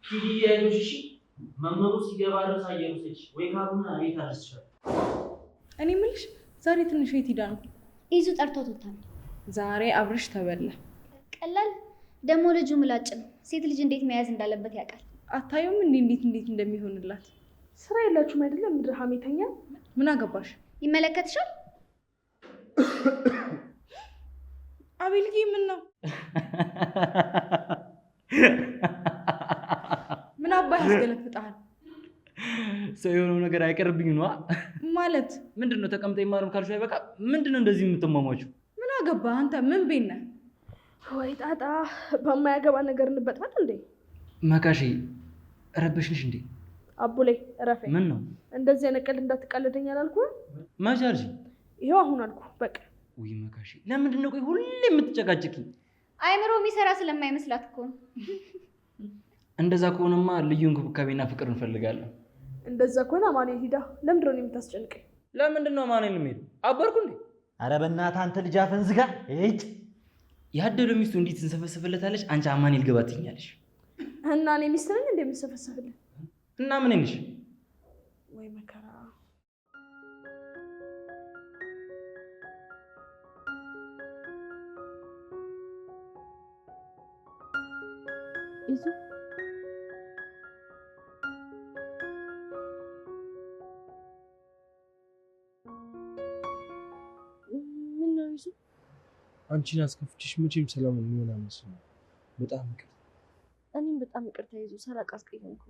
ኪዲ ያዩሽ መመሩ ሲገባ ድረስ አየሩሰች ወይ ካሉና ቤት አድርሰሻል። እኔ ምልሽ ዛሬ ትንሽ ቤት ሄዳ ነው ይዙ ጠርቶታል። ዛሬ አብርሽ ተበላ። ቀላል ደሞ ልጁ ምላጭ ነው። ሴት ልጅ እንዴት መያዝ እንዳለበት ያውቃል። አታዩም እንዴት እንደሚሆንላት? ስራ የላችሁም አይደለም? ምድር ሀሜተኛ ምን አገባሽ? ይመለከትሻል። አቤልጌ ምን ነው? ምን አባህ ያስገለፍጣል? ሰው የሆነው ነገር አይቀርብኝ ነው ማለት ምንድነው? ተቀምጠ ይማርም ካልሽ አይበቃ ምንድነው እንደዚህ የምትማማቹው? ምን አገባ አንተ? ምን ቤት ነህ? ወይ ጣጣ በማያገባ ነገር እንበጥበጥ እንዴ? መካሺ ረበሽንሽ እንዴ? አቡሌ ረፈ ምን ነው እንደዚህ ያነቀል እንዳትቀልደኝ አላልኩህ? ማጃርጂ ይሄው አሁን አልኩ በቃ። ወይ መካሺ ለምንድነው ቆይ ሁሌ የምትጨቃጨቂኝ? አይምሮ የሚሰራ ስለማይመስላት እኮ ነው። እንደዛ ከሆነማ ልዩ እንክብካቤና ፍቅር እንፈልጋለን። እንደዛ ከሆነ ማን ሂዳ ለምንድን ነው የምታስጨንቀኝ? ለምንድነው ማን ልምሄድ? አበርኩ እንዴ? አረ በእናትህ አንተ ልጅ አፈን ዝጋ። እጭ ያደለው ሚስቱ እንዴት ትንሰፈሰፈለታለች? አንቺ አማኑኤል ገባ ትኛለሽ። እና እኔ ሚስት ነኝ እንዴ የምሰፈሰፍልህ? እና ምን ነሽ? ወይ መከራ። ይዙ ምን ነው ይዙ? አንቺን አስከፍችሽ መቼም ሰላም የሚሆን አይመስልም። በጣም ይቅርታ። እኔም በጣም ይቅርታ ይዙ፣ ሰላቅ አስቀየምኩ።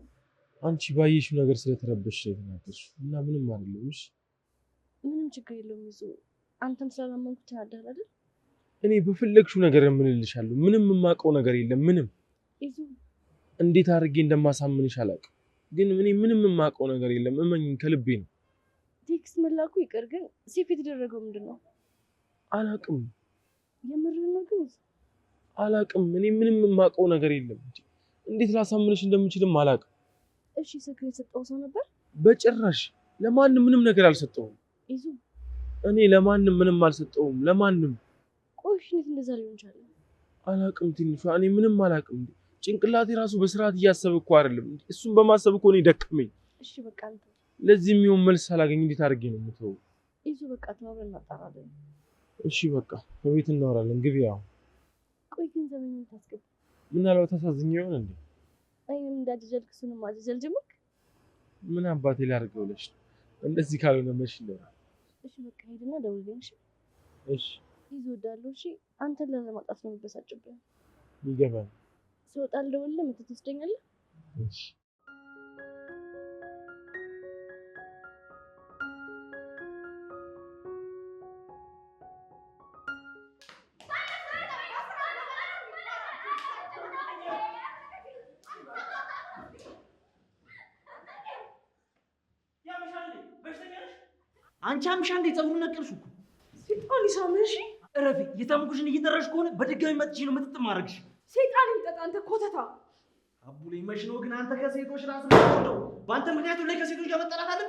አንቺ ባየሽው ነገር ስለተረበሽ ነው የተናገርሽ እና ምንም አይደለም። እሺ ምንም ችግር የለውም ይዙ። አንተም ስላላመንኩ ተናደህ አይደል? እኔ በፈለግሽው ነገር እምልልሻለሁ። ምንም የማውቀው ነገር የለም። ምንም ይዙ እንዴት አድርጌ እንደማሳምንሽ አላውቅም፣ ግን እኔ ምንም የማውቀው ነገር የለም። እመኝኝ፣ ከልቤ ነው። ቴክስት መላኩ ይቅር፣ ግን ሴፍ የተደረገው ምንድን ነው? አላውቅም። የምርህን ነው ግን? አላውቅም። እኔ ምንም የማውቀው ነገር የለም። እንዴት ላሳምንሽ እንደምችልም አላውቅም። እሺ ስልክ የሰጠው ሰው ነበር? በጭራሽ ለማንም ምንም ነገር አልሰጠውም። ይዙ እኔ ለማንም ምንም አልሰጠውም። ለማንም። ቆይ እንዴት እንደዛ ሊሆን ይችላል? አላውቅም። ትንሿ እኔ ምንም አላውቅም። ጭንቅላቴ ራሱ በስርዓት እያሰበ እኮ አይደለም። እሱን በማሰብ እኮ ነው ደከመኝ። እሺ በቃ አንተ ለዚህ የሚሆን መልስ ሳላገኝ እንዴት አድርጌ ነው የምተው? ይዙ በቃ ተባብረን እናጣራለን። እሺ በቃ በቤት እናወራለን። ግቢ። ያው ቆይ ግን ዘመን ታስገባ። ምናልባት አሳዝኝ ይሆን እንዴ? አይንም እንዳጀጀልክ እሱንም ማጀጀል ጀመርክ። ምን አባቴ ላድርገው ብለሽ ነው? እንደዚህ ካልሆነ መች ነው? እሺ በቃ ሄድና ደውልልኝ። እሺ እሺ ይዙ እወዳለሁ። እሺ አንተን ለማጣት ነው የምበሳጭብህ። ይገባል። ስወጣ ልደውልልህ፣ መተህ ትወስደኛለህ? እሺ አንቺ አምሻ እንዴ ጸጉሩን ነቀልሽ እኮ። ሴጣን ይሳምህ። እሺ እረፊ። የታምኩሽን እየጠራሽ ከሆነ በድጋሚ መጥቼ ነው ምጥጥ ማድረግሽ። ሴጣን ይምጠጥ አንተ ኮተታ። አቡሌ መች ነው ግን አንተ ከሴቶች ራስ ነው? በአንተ ምክንያቱ ላይ ከሴቶች ጋር መጠራት አለ?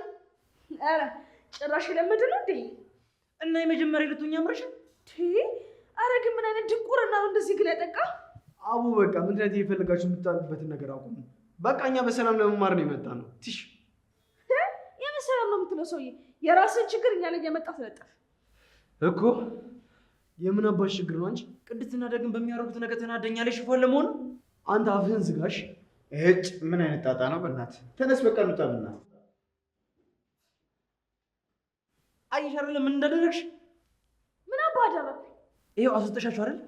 ኧረ ጭራሽ የለመደ ነው እንዴ? እና የመጀመሪያ ልትሆኛ ምርሽ? ኧረ ግን ምን አይነት ድንቁርና ነው እንደዚህ ግን ያጠቃ? አቡ በቃ ምክንያት እየፈለጋችሁ የምታሉበትን ነገር አቁሙ። በቃ እኛ በሰላም ለመማር ነው የመጣ ነው። ትሽ የመሰላም ነው የምትለው ሰውዬ፣ የራስን ችግር እኛ ላይ እየመጣ ተለጠፍ እኮ። የምን አባሽ ችግር ነው አንቺ? ቅድስትና ደግን በሚያደርጉት ነገር ተናደኛለሽ። ሽፎን ለመሆኑ አንተ አፍህን ዝጋሽ። እጭ ምን አይነት ጣጣ ነው? በእናትህ ተነስ፣ በቃ እንውጣ። በእናትህ አየሽ አይደል ምን እንዳደረግሽ? ምን አባ አደረግኩ? ይሄው አስወጣሻችሁ አይደል?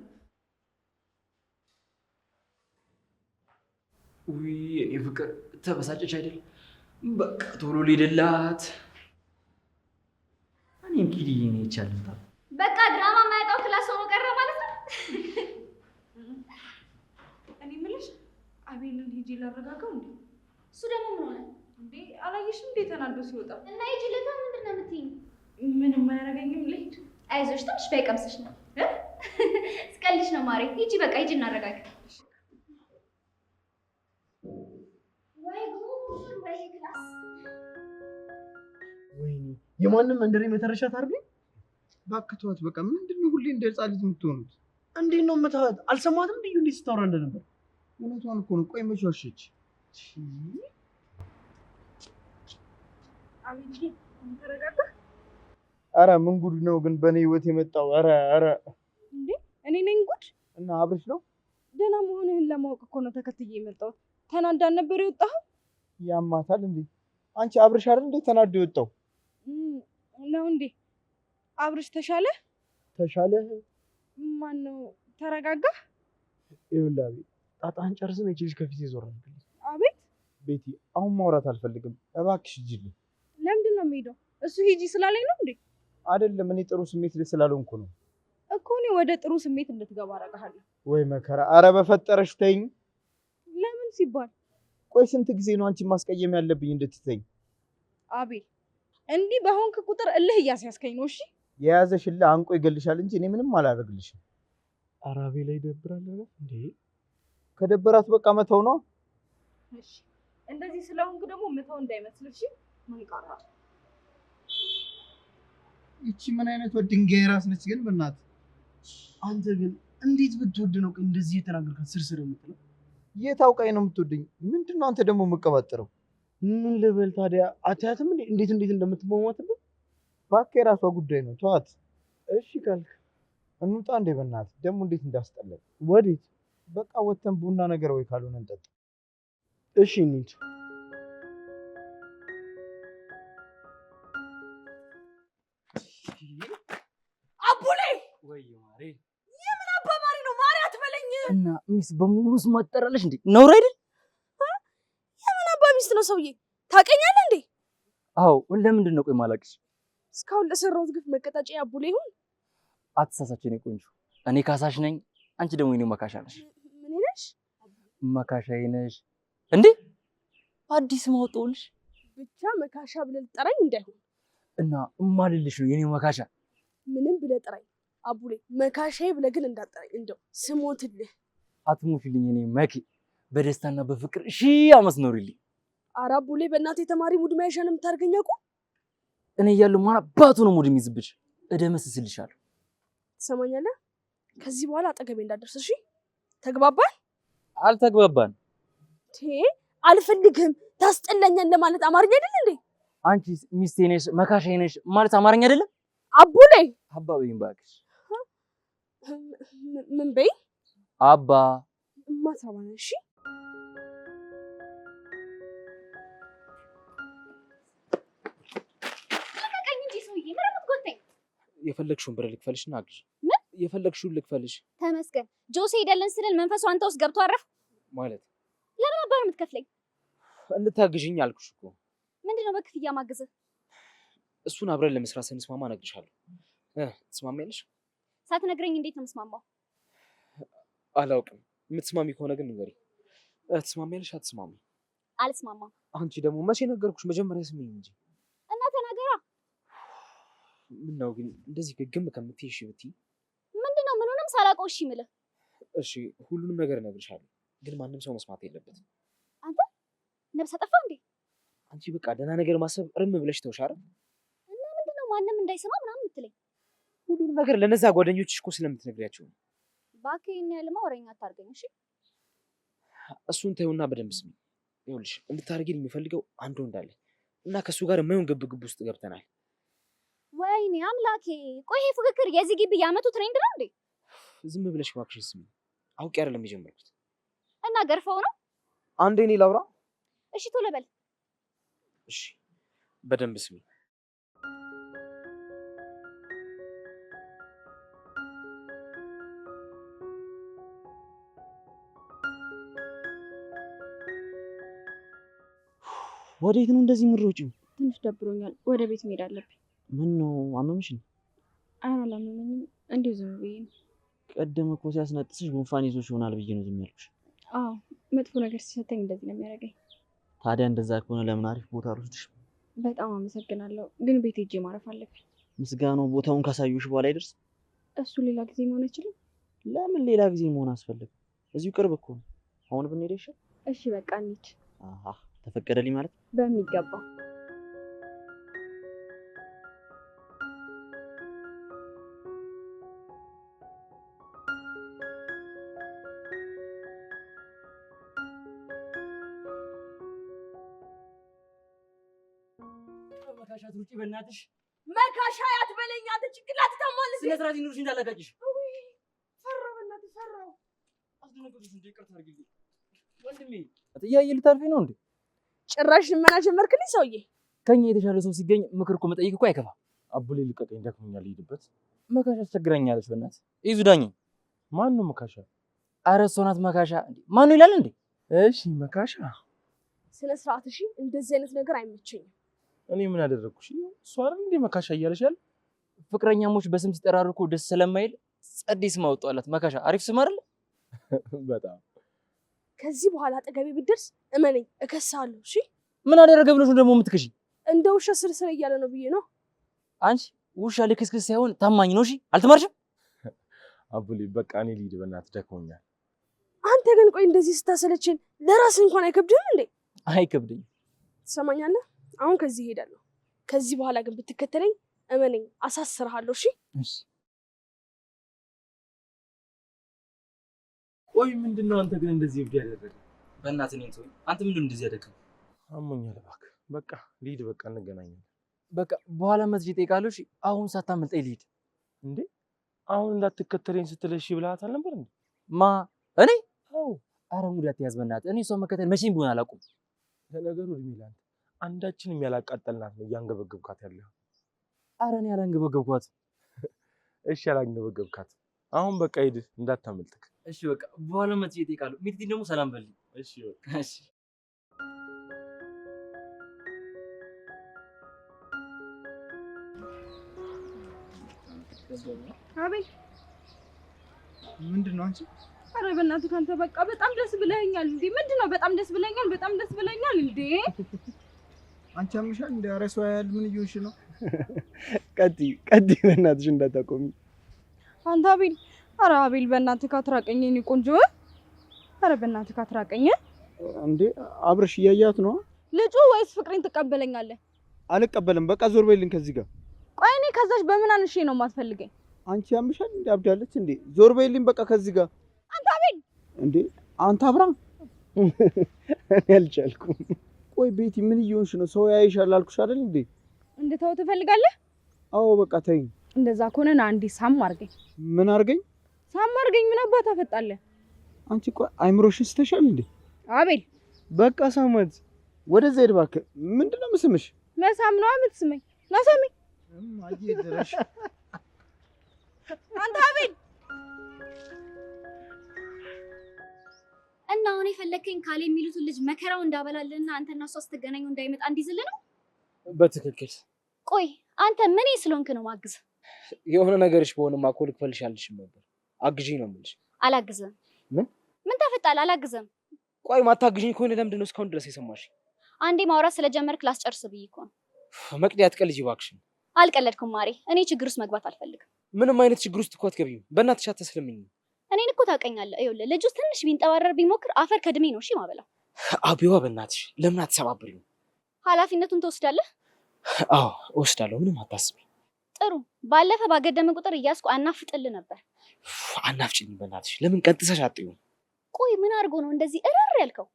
ውይ እኔ ፍቅር ተበሳጨች አይደል? በቃ ቶሎ ሊደላት እኔም ኪድዬ ነው ይቻላል። በቃ ድራማ የማያውቀው ክላስ ሆኖ ቀረ ማለት ነው። እኔ የምልሽ አቤልን ሂጂ ላረጋጋው እንዴ? እሱ ደግሞ ምን ሆነ እንዴ? አላየሽም እንዴ ተናዶ ሲወጣ? እና ሂጂ ለታ ምንድን ነው የምትይኝ? ምንም አያረጋኝም። ልሂድ። አይዞሽ ትንሽ ባይቀምስሽ ነው። ስቀልሽ ነው ማሬ። ሂጂ በቃ ሂጂ እናረጋጋ። ወይ ጉድ ወይ ክላስ። ወይኔ የማንም መንደሬ መተረሻት አርቢ። እባክህ ተዋት በቃ። ምንድነው ሁሌ እንደ ህፃን ልጅ የምትሆኑት? እንዴት ነው የምታወት? አልሰማትም ልዩ እንዴት ስታወራ እንደነበር። እውነቷን እኮ ነው። ቆይ መች ዋሸች? አቤት ተረጋጋ። ኧረ ምን ጉድ ነው ግን በእኔ ህይወት የመጣው? ኧረ እንዴ እኔ ነኝ ጉድ? እና አብርሽ ነው? ደህና መሆንህን ለማወቅ እኮ ነው ተከትዬ የመጣሁት። ተናዳን ነበር የወጣኸው? ያማታል እንዴ? አንቺ አብርሽ አይደል እንዴ ተናዶ የወጣው? ነው እንዴ? አብርሽ ተሻለ? ተሻለ? ማን ነው? ተረጋጋ። ይኸውልህ አቤት ጣጣን ጨርስን እቺ ልጅ ከፊቴ ዞር አድርግልኝ። አቤት ቤቲ አሁን ማውራት አልፈልግም እባክሽ ሂጂልኝ። ለምንድን ነው የምሄደው? እሱ ሂጂ ስላለኝ ነው እንዴ? አይደለም እኔ ጥሩ ስሜት ላይ ስላልሆንኩ ነው እኮ። እኔ ወደ ጥሩ ስሜት እንድትገባ አደርግሃለሁ። ወይ መከራ! ኧረ በፈጠረሽ ተይኝ። ለምን ሲባል? ቆይ ስንት ጊዜ ነው አንቺን ማስቀየም ያለብኝ እንድትተኝ? አቤል እንዲህ በሆንክ ቁጥር እልህ እያስያዝከኝ ነው። እሺ የያዘሽ እልህ አንቆ ይገልሻል እንጂ እኔ ምንም አላደርግልሽም። ኧረ አቤል ላይ ይደብራል እንዴ? ከደበራት በቃ መተው ነው። እሺ እንደዚህ ስለሆንክ ደግሞ መተው እንዳይመስል። እሺ መንቃራ እቺ ምን አይነት ድንጋይ ራስ ነች ግን በእናትህ። አንተ ግን እንዴት ብትወድ ነው እንደዚህ የተናገርካት ስርስር የምትለው? የታውቃኝ ነው የምትወደኝ? ምንድነው አንተ ደግሞ የምትቀባጥረው? ምን ልበል ታዲያ? አታያትም እንዴት እንደምትሟሟትብህ? እባክህ የራሷ ጉዳይ ነው ተዋት። እሺ ካልክ እንውጣ እንዴ በእናትህ። ደግሞ እንዴት እንዳስጠላኝ። ወዴት? በቃ ወተን ቡና ነገር ወይ ካልሆነ እንጠጣ። እሺ እንሂድ። አቡሌ ወይ ማሪ የምን አባባሪ ነው? ማሪ አትበለኝ። እና ሚስ በሙሉ ስም አትጠራለሽ እንዴ? ነውር አይደል? የምን አባ ሚስት ነው ሰውዬ? ታውቀኛለህ እንዴ? አዎ ለምንድን ነው ቆይ ማላቅሽ? እስካሁን ለሰራሁት ግፍ መቀጣጫ አቡሌ ይሁን። አትሳሳች የኔ ቆንጆ፣ እኔ ካሳሽ ነኝ፣ አንቺ ደግሞ የኔ መካሻ ነሽ። ምን ነሽ? መካሻዬ ነሽ እንዴ? አዲስ ማውጣውልሽ ብቻ መካሻ ብለህ ልጠራኝ እንዳይሆን። እና እማልልሽ ነው የኔ መካሻ። ምንም ብለህ ጥራኝ አቡሌ፣ መካሻዬ ብለህ ግን እንዳትጠራኝ እንደው ስሞትልህ። አትሞሽልኝ የኔ መኪ፣ በደስታና በፍቅር ሺህ ዓመት ኖሪልኝ። ኧረ አቡሌ በእናትህ የተማሪ ሙድ መያዣ ነው የምታደርገኝ እኮ። እኔ እያለሁ ማን አባቱ ነው ሙድ የሚይዝብሽ? እደመስስልሻለሁ። ትሰማኛለህ? ከዚህ በኋላ አጠገቤ እንዳትደርስ እሺ? ተግባባን? አልተግባባን። አልፈልግህም፣ ታስጠላኛለህ ማለት አማርኛ አይደል እንዴ? አንቺ ሚስቴ ነሽ መካሻዬ ነሽ ማለት አማርኛ አይደለም? አቡሌ አባ በይኝ እባክሽ። ምን በይ? አባ እማትረባ ነህ። እሺ ለቀቀኝ እንጂ ሰውዬ፣ ምን የምትጎተኝ? የፈለግሽውን ብር ልክፈልሽና አግሽ። ምን? የፈለግሽውን ልክፈልሽ ተመስገን። ጆሴ ሄደልን ስንል መንፈሱ አንተ ውስጥ ገብቶ አረፍ። ማለት ለምን ነበር የምትከፍለኝ? እንድታግዥኝ አልኩሽ እኮ። ምንድነው በክፍያ ማግዝህ? እሱን አብረን ለመስራት ስንስማማ እነግርሻለሁ። ትስማሚያለሽ? ሳትነግረኝ እንዴት ነው የምስማማው? አላውቅም። የምትስማሚ ከሆነ ግን ንገሪኝ። ትስማሚያለሽ? አትስማሚ? አልስማማም። አንቺ ደግሞ መቼ ነገርኩሽ? መጀመሪያ ስሚኝ እንጂ። እና ተናገራ። ምነው ግን እንደዚህ ግግም ከምትይ እሺ ብትይ? ምንድነው ምኑንም ሳላውቀው እሺ የምልህ? እሺ ሁሉንም ነገር እነግርሻለሁ፣ ግን ማንም ሰው መስማት የለበትም። አንተ ነብሰ ጠፋ እንዴ? አንቺ በቃ ደህና ነገር ማሰብ እርም ብለሽ ተውሽ አይደል? እና ምንድነው ማንም እንዳይሰማ ምናምን የምትለኝ? ሁሉንም ነገር ለነዛ ጓደኞችሽ እኮ ስለምትነግሪያቸው ነው። እባክህ ይሄን ያህልማ ወሬኛ አታርገኝ እሺ? እሱን ተይውና በደንብ ስሚ። ይኸውልሽ እንድታደርጊልኝ የሚፈልገው አንዱ እንዳለ እና ከእሱ ጋር የማይሆን ግብግብ ውስጥ ገብተናል። ወይኔ አምላኬ! ቆይ ይሄ ፍክክር የዚህ ግቢ የዓመቱ ትሬንድ ነው እንዴ? ዝም ብለሽ እባክሽን ስሚ። አውቄ አይደለም የጀመርኩት። እና ገርፈው ነው? አንዴ እኔ ላውራ። እሺ ቶሎ በል። እሺ በደንብ ስሚ። ወዴት ነው እንደዚህ የምትሮጪው? ትንሽ ደብሮኛል፣ ወደ ቤት መሄድ አለብኝ። ምን ነው አመመሽ? ኧረ አላመመኝም፣ እንዲሁ ዝም ብዬ ነው። ቀደም እኮ ሲያስነጥስሽ ጉንፋን ይዞሽ ይሆናል ብዬ ነው ዝም ያልኩሽ። አዎ መጥፎ ነገር ሲሰጠኝ እንደዚህ ነው የሚያደርገኝ። ታዲያ እንደዛ ከሆነ ለምን አሪፍ ቦታ አልወስድሽ? በጣም አመሰግናለሁ፣ ግን ቤት ሄጄ ማረፍ አለብኝ። ምስጋናው ቦታውን ካሳዩሽ በኋላ አይደርስ? እሱ ሌላ ጊዜ መሆን አይችልም? ለምን ሌላ ጊዜ መሆን አስፈለገ? እዚሁ ቅርብ እኮ ነው። አሁን ብንሄድ ይሻል። እሺ በቃ እንሂድ። አሃ ተፈቀደልኝ ማለት በሚገባ። መካሻ ትሩጪ በእናትሽ መካሻ ያትበለኝ አንተ ጭንቅላት ታሟል። ስነ ስርዓት ይኑርሽ እንዳላጋጭሽ። ፈራው በእናትህ ፈራው። አስደነገጥኩሽ እንዴ? ይቅርታ አድርጊልኝ ወንድሜ። አትያይ ልታልፊ ነው እንዴ? ጭራሽ ልመና ጀመርክልኝ ሰውዬ። ከኛ የተሻለ ሰው ሲገኝ ምክር እኮ መጠየቅ እኮ አይከፋም። አቡሌ ልቀቀኝ፣ ደክሞኛል፣ ልሂድበት። መካሻ አስቸግረኛለች በእናትህ። ይዙ ዳኝ። ማን ነው መካሻ? ኧረ እሷ ናት መካሻ። ማን ነው ይላል እንዴ? እሺ መካሻ። ስነ ስርዓት እሺ። እንደዚህ አይነት ነገር አይመቸኝም። እኔ ምን አደረግኩሽ? እሷ አይደል እንዴ መካሻ እያለሽ ያለ? ፍቅረኛሞች በስም ሲጠራሩ እኮ ደስ ስለማይል ጸዴ ስም አወጣላት መካሻ። አሪፍ ስም አይደል? በጣም። ከዚህ በኋላ አጠገቤ ብትደርስ እመነኝ እከሳለሁ። እሺ። ምን አደረገ ብሎሽ ነው ደግሞ የምትከሺ? እንደ ውሻ ስርስር እያለ ነው ብዬ ነው። አንቺ ውሻ ልክስክስ ሳይሆን ታማኝ ነው። እሺ አልተማርሽም? አቡሌ በቃ እኔ ልሂድ በእናትህ፣ ደክሞኛል። አንተ ግን ቆይ እንደዚህ ስታሰለችን ለራስህ እንኳን አይከብድም እንዴ? አይከብድኝም። ትሰማኛለህ? አሁን ከዚህ እሄዳለሁ። ከዚህ በኋላ ግን ብትከተለኝ እመነኝ አሳስርሃለሁ። እሺ? እሺ። ቆይ ምንድነው አንተ ግን እንደዚህ እብድ ያደረገ? በእናትህ እኔን ተወኝ። አንተ ምንድነው እንደዚህ ያደረገው? አሞኛል እባክህ። በቃ ልሂድ፣ በቃ እንገናኛለን። በቃ በኋላ መጥቼ እጠይቃለሁ። እሺ አሁን ሳታመልጠኝ ልሂድ። እንዴ አሁን እንዳትከተለኝ ስትል እሺ ብለሃት አልነበር እንዴ? ማ እኔ? አዎ። ኧረ ሙድ አትያዝ በእናትህ። እኔ እሷን መከተል መቼም ቢሆን አላውቅም። ለነገሩ እድሜ ላንተ አንዳችንም ያላቃጠልናት ነው እያንገበገብካት ያለው። ኧረ እኔ አላንገበገብኳት። እሺ ያላንገበገብካት። አሁን በቃ ሂድ፣ እንዳታመልጥክ። እሺ በቃ በኋላ መጥቼ እጠይቃለሁ። ሚጥቲ ደግሞ ሰላም በልኝ። እሺ በቃ እሺ። አቤል ምንድን ነው አንቺ? ኧረ በእናትህ ካንተ በቃ በጣም ደስ ብለኸኛል። እንዴ ምንድን ነው? በጣም ደስ ብለኸኛል። በጣም ደስ ብለኸኛል። እንዴ አንቺ አምሻል እንደ አረሷ ያህል ምን እየሆንሽ ነው? ቀጥይ ቀጥይ፣ በእናትሽ እንዳታቆሚ። አንተ አቤል፣ ኧረ አቤል በእናትህ ካትራቀኝ የእኔ ቆንጆ። ኧረ በእናትህ ካትራቀኝ። እንዴ አብረሽ እያያት ነው ልጁ ወይስ ፍቅሬን ትቀበለኛለህ? አልቀበልም። በቃ ዞር በይልኝ ከዚህ ጋር። ቆይ እኔ ከዛች በምን አንሼ ነው የማትፈልገኝ? አንቺ ያምሻል እንዴ? አብዳለች እንዴ? ዞር በይልኝ በቃ ከዚህ ጋር። አንተ አቤል እንዴ አንተ አብራ እኔ አልቻልኩም። ቆይ ቤቲ ምን እየሆንሽ ነው? ሰው ያይሻል አልኩሽ አይደል እንዴ? እንድተው ትፈልጋለህ? አዎ በቃ ተይኝ። እንደዛ ከሆነ ና አንዴ ሳም አድርገኝ። ምን አድርገኝ? ሳም አድርገኝ። ምን አባታ ፈጣለህ አንቺ? ቆይ አይምሮሽን ስተሻል እንዴ? አቤል በቃ ሳመት። ወደዛ ሄድ እባክህ። ምንድነው የምስምሽ? መሳም ነው የምትስመኝ? ና ሳመኝ። እማዬ ድረሽ። አንተ አቤል እና አሁን የፈለከኝ ካለ የሚሉትን ልጅ መከራው እንዳበላልና አንተና እሷ ስትገናኙ እንዳይመጣ እንዲዝልህ ነው? በትክክል። ቆይ አንተ ምን ስለሆንክ ነው ማግዝ? የሆነ ነገርሽ በሆነማ እኮ ልክፈልሽ አልልሽም ነበር። አግዢኝ ነው የምልሽ። አላግዝም። ምን ተፈጣለ? አላግዝም። ቆይ ማታግዢኝ ከሆነ ለምንድን ነው እስካሁን ድረስ የሰማሽ? አንዴ ማውራት ስለጀመርክ ላስጨርስ ብዬ እኮ ነው። መቅዲ አትቀልጂ እባክሽን። አልቀለድኩም ማሬ። እኔ ችግር ውስጥ መግባት አልፈልግም። ምንም አይነት ችግር ውስጥ እኮ አትገቢም። በእናትሽ አትስለምኝ። እኔን እኮ ታውቀኛለህ። ይኸውልህ ልጁ ትንሽ ቢንጠባረር ቢሞክር አፈር ከድሜ ነው እሺ ማበላው። አቢዋ በእናትሽ ለምን አትሰባብሪው? ኃላፊነቱን ትወስዳለህ? አዎ እወስዳለሁ። ምንም አታስቢ። ጥሩ። ባለፈ ባገደመ ቁጥር እያስኩ አናፍጥልህ ነበር። አናፍጭልኝ በእናትሽ። ለምን ቀጥሰሽ አጥዩም? ቆይ ምን አድርጎ ነው እንደዚህ እረር ያልከው?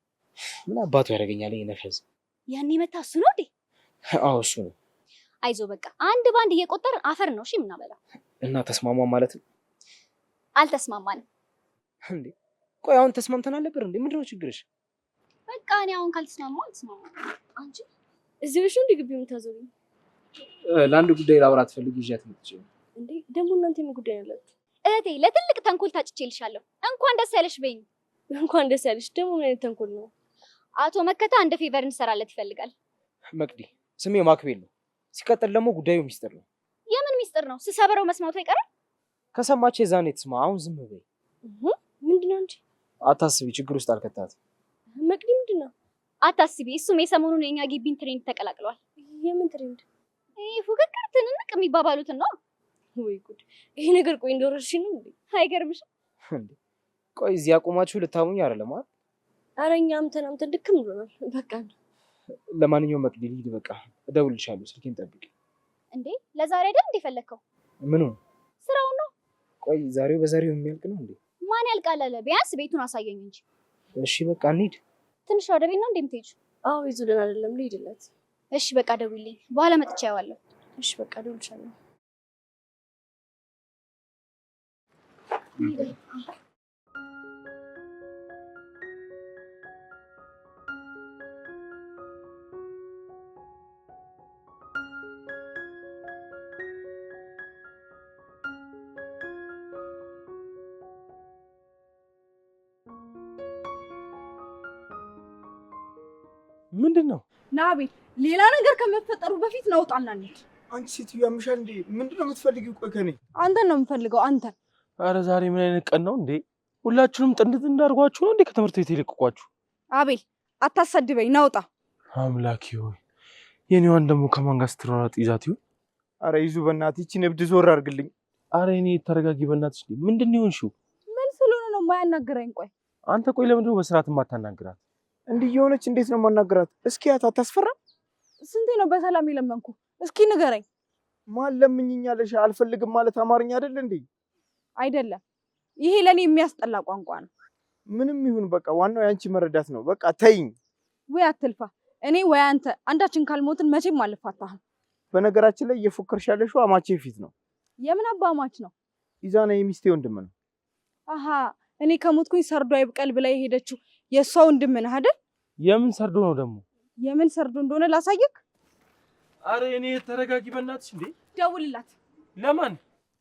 ምን አባቱ ያደርገኛል ይሄ ነፈዝ? ያኔ መታ እሱ ነው እንዴ? አዎ እሱ ነው። አይዞ በቃ አንድ ባንድ እየቆጠርን አፈር ነው እሺ የምናበላው። እና ተስማማ ማለት ነው? አልተስማማንም እንዴ? ቆይ አሁን ተስማምተናል ነበር እንዴ? ምንድነው ችግርሽ? በቃ እኔ አሁን ካልተስማማው አልተስማማም። አንቺ እዚህ ብሽ እንደ ግቢው የምታዞሪኝ ለአንድ ጉዳይ ላውራት ፈልጌ ይዣት መጥቼ ነው። እንዴ ደግሞ እናንተ ምን ጉዳይ አላችሁ? እህቴ ለትልቅ ተንኮል ታጭቼልሻለሁ። እንኳን ደስ ያለሽ በይኝ። እንኳን ደስ ያለሽ። ደግሞ ምን አይነት ተንኮል ነው? አቶ መከታ አንድ ፌቨር እንሰራለት ይፈልጋል። መቅዲ ስሜ ማክቤል ነው። ሲቀጥል ደግሞ ጉዳዩ ሚስጥር ነው። የምን ሚስጥር ነው? ስሰበረው መስማቱ አይቀርም። ከሰማች የዛኔ ትስማ። አሁን ዝም በይ። ምንድነው አንቺ? አታስቢ፣ ችግር ውስጥ አልከታት። መቅዲ ምንድነው? አታስቢ። እሱም የሰሞኑን የኛ ግቢን ትሬንድ ተቀላቅሏል። የምን ትሬንድ? ይሄ ፉክክር ትንንቅ የሚባባሉትን ነው። ወይ ጉድ! ይሄ ነገር ቆይ እንደወረድሽ ነው እንዴ? አይገርምሽም እንዴ? ቆይ እዚህ አቁማችሁ ልታሙኝ አይደለም አይደል? ኧረ እኛም ተናምተን ድክም ብሎናል። በቃ ለማንኛውም መቅዲ ልሂድ፣ በቃ እደውልልሻለሁ። ስልኬን ጠብቂ። እንዴ ለዛሬ አይደል እንዴ ፈለከው? ምኑ? ስራው ነው። ቆይ ዛሬው በዛሬው የሚያልቅ ነው እንዴ? ማን ያልቃል አለ? ቢያንስ ቤቱን አሳየኝ እንጂ። እሺ በቃ እንሂድ። ትንሽ ወደ ቤት ነው እንዴ የምትሄጂው? አዎ ይዙልን አይደለም ልሂድለት። እሺ በቃ ደውልልኝ፣ በኋላ መጥቻ ያዋለሁ። እሺ በቃ ደውልልሻለሁ። ምንድነው? ናቤል ሌላ ነገር ከመፈጠሩ በፊት ናውጣና እንሂድ። አንቺ ሴትዮ ያምሻል እንዴ? ምንድነው የምትፈልጊው? ቆይ ከኔ አንተን ነው የምፈልገው አንተን። አረ ዛሬ ምን አይነት ቀን ነው እንዴ? ሁላችሁንም ጥንድ እንዳርጓችሁ ነው እንዴ ከትምህርት ቤት የለቀቋችሁ? አቤል አታሰድበኝ፣ ናውጣ። አምላኬ ሆይ የኔዋን ደግሞ ከማን ጋር ስትሯሯጥ ይዛት ይሁን? አረ ይዙ በእናትህ ይቺን እብድ ዞር አድርግልኝ። አረ እኔ ተረጋጊ በእናትሽ። ምንድን ነው የሆንሽው? ምን ስለሆነ ነው የማያናግረኝ? ቆይ አንተ ቆይ ለምንድን ነው በስርዓት የማታናግራት? እንዲህ የሆነች እንዴት ነው የማናግራት? እስኪ ያት አታስፈራም? ስንቴ ነው በሰላም የለመንኩ? እስኪ ንገረኝ። ማን ለምኝኛለሽ? አልፈልግም ማለት አማርኛ አይደል እንዴ? አይደለም፣ ይሄ ለኔ የሚያስጠላ ቋንቋ ነው። ምንም ይሁን በቃ ዋናው ያንቺ መረዳት ነው። በቃ ተይኝ። ወይ አትልፋ። እኔ ወይ አንተ አንዳችን ካልሞትን መቼም አልፋታህም። በነገራችን ላይ እየፎከርሽ ያለሽው አማቼ ፊት ነው። የምን አባማች ነው? ኢዛና የሚስቴ ወንድም ነው። አሃ እኔ ከሞትኩኝ ሰርዶ አይብቀል ብላ የሄደችው የእሷ ወንድም ነህ አይደል? የምን ሰርዶ ነው ደግሞ? የምን ሰርዶ እንደሆነ ላሳየክ። አረ እኔ ተረጋጊ በእናትሽ። እንዴ ደውልላት። ለማን?